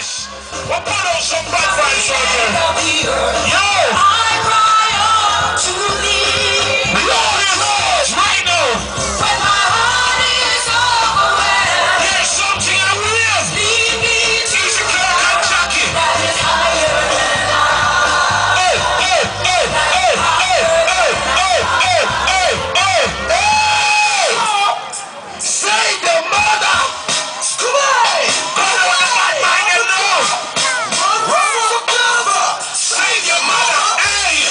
vibes. We'll put on some bad vibes right here. Yo! I cry out to thee. Lord is ours right now. When my heart is overwhelmed. There's something I will. Lead me to Easy Clark and Jackie. that is higher than I. Hey, hey, hey, hey, hey, hey, hey, hey, hey, hey, hey! Say the mother! Come on! Go on the bad mind and love! Run for cover! Say your mother! Hey!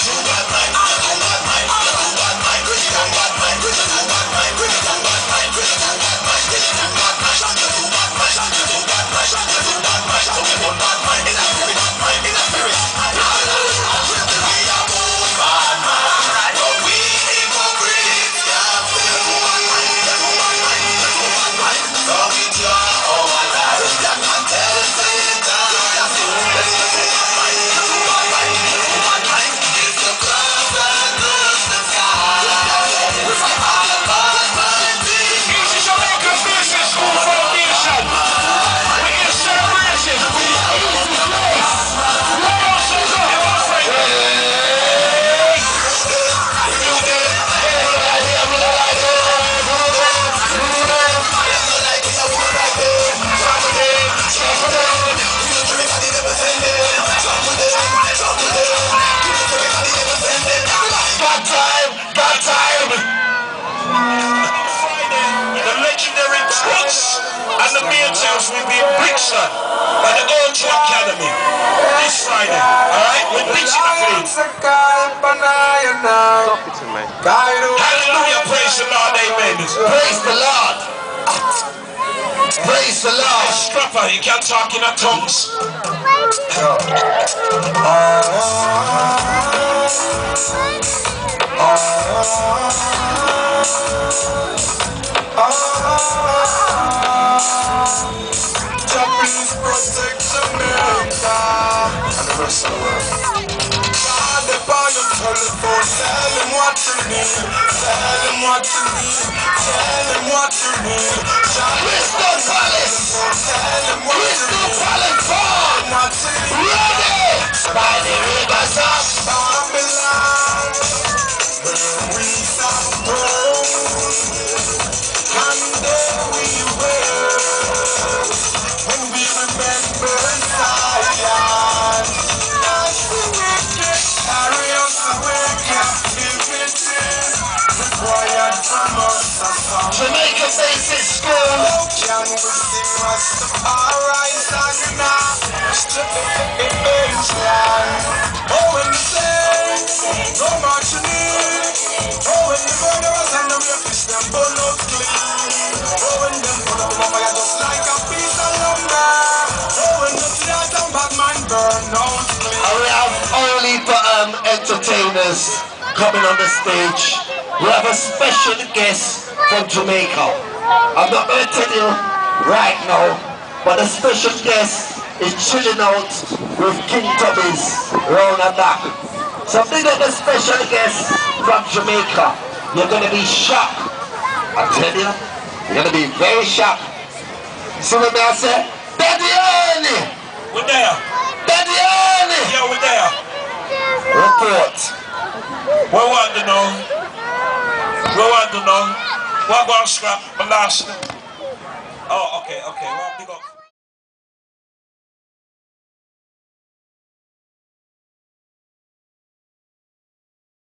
And the main house will be in Brixton by the Old Academy this Friday. Alright? We're pitching a place. Hallelujah, praise the Lord, amen. Praise the Lord. Praise the Lord. Strapper, you can't talk in our tongues. Please protect Jamaica and the rest of the world. God, the power of telephone, tell him what you need, tell him what you need, tell him what you need. Crystal Palace, Crystal Palace, ready by the rivers of Babylon, where we shall go, and there we will. When we remember Zion, as the wicked carry us away, captivity required from us a song. Jamaica Basic School. Can we sing Rastafari's song now? Oh, when the saints go marching in. Oh, when the murderers and the rapists them burn out clean. Oh, when them pull up fire just like a piece of lumber. Oh, when the flat and bad man burn out clean. We have only for entertainers coming on the stage. We have a special guest from Jamaica. I'm not going to tell you right now, but the special guest is chilling out with King Tubbys round and back. So big up the special guest from Jamaica. You're going to be shocked. I tell you, you're going to be very shocked. See what I say? Daddy Ernie! We're there. Daddy Ernie! Yeah, we're there. Report. We want to know. We want to know. What about scrap? My last. Oh, okay. Well, big up.